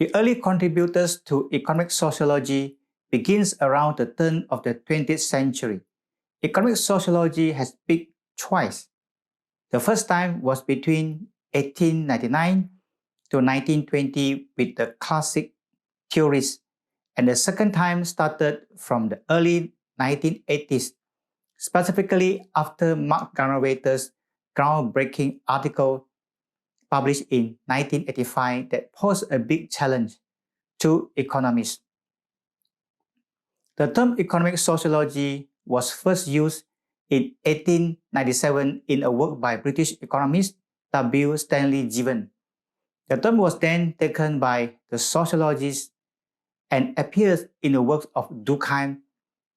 The early contributors to economic sociology begins around the turn of the 20th century. Economic sociology has peaked twice. The first time was between 1899 to 1920 with the classic theorists, and the second time started from the early 1980s, specifically after Mark Granovetter's groundbreaking article published in 1985 that posed a big challenge to economists. The term economic sociology was first used in 1897 in a work by British economist W. Stanley Given. The term was then taken by the sociologists and appears in the works of Durkheim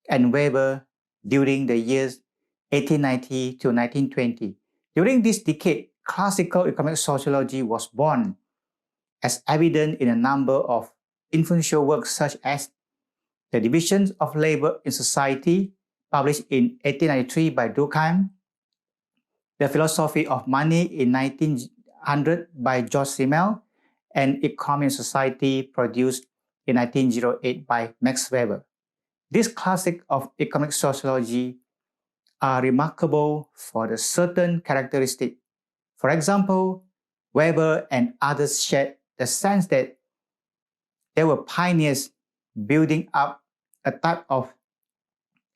and Weber during the years 1890 to 1920. During this decade, classical economic sociology was born, as evident in a number of influential works such as The Divisions of Labor in Society, published in 1893 by Durkheim, The Philosophy of Money in 1900 by George Simmel, and Economy and Society, produced in 1908 by Max Weber. These classics of economic sociology are remarkable for the certain characteristic. For example, Weber and others shared the sense that they were pioneers building up a type of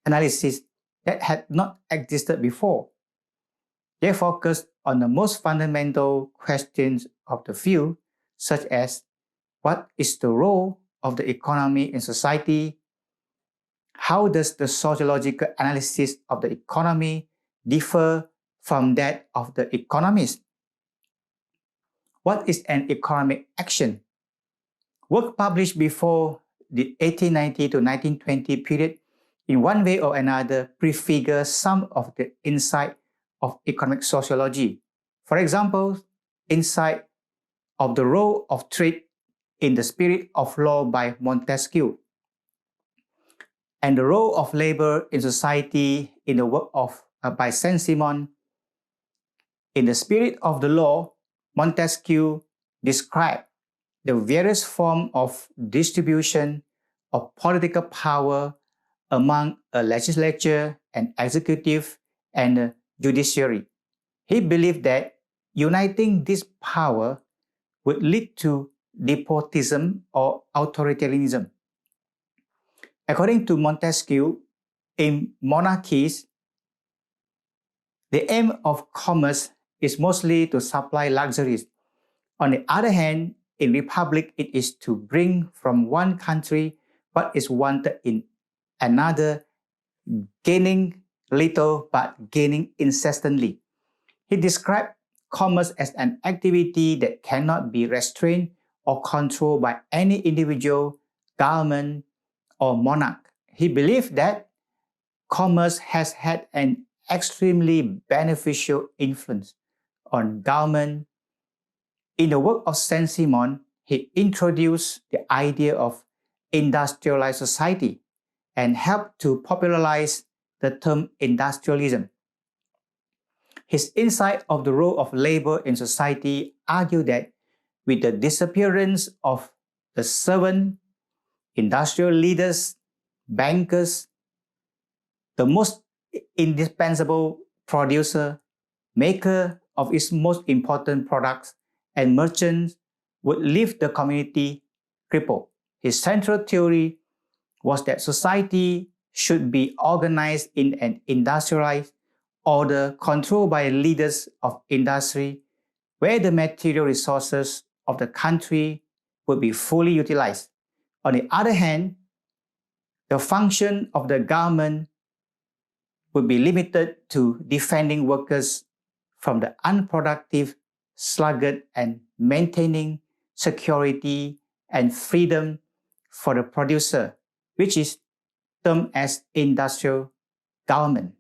analysis that had not existed before. They focused on the most fundamental questions of the field, such as what is the role of the economy in society? How does the sociological analysis of the economy differ from that of the economist? What is an economic action? Work published before the 1890 to 1920 period, in one way or another, prefigure some of the insight of economic sociology. For example, insight of the role of trade in the Spirit of Law by Montesquieu, and the role of labor in society in the work of by Saint-Simon. In the Spirit of the Law, Montesquieu described the various forms of distribution of political power among a legislature, an executive, and a judiciary. He believed that uniting this power would lead to despotism or authoritarianism. According to Montesquieu, in monarchies, the aim of commerce is mostly to supply luxuries. On the other hand, in republic, it is to bring from one country what is wanted in another, gaining little but gaining incessantly. He described commerce as an activity that cannot be restrained or controlled by any individual, government, or monarch. He believed that commerce has had an extremely beneficial influence on government. In the work of Saint-Simon, he introduced the idea of industrialized society and helped to popularize the term industrialism. His insight of the role of labor in society argued that with the disappearance of the servant, industrial leaders, bankers, the most indispensable producer, maker of its most important products, and merchants would leave the community crippled. His central theory was that society should be organized in an industrialized order controlled by leaders of industry, where the material resources of the country would be fully utilized. On the other hand, the function of the government would be limited to defending workers from the unproductive, sluggard, and maintaining security and freedom for the producer, which is termed as industrial government.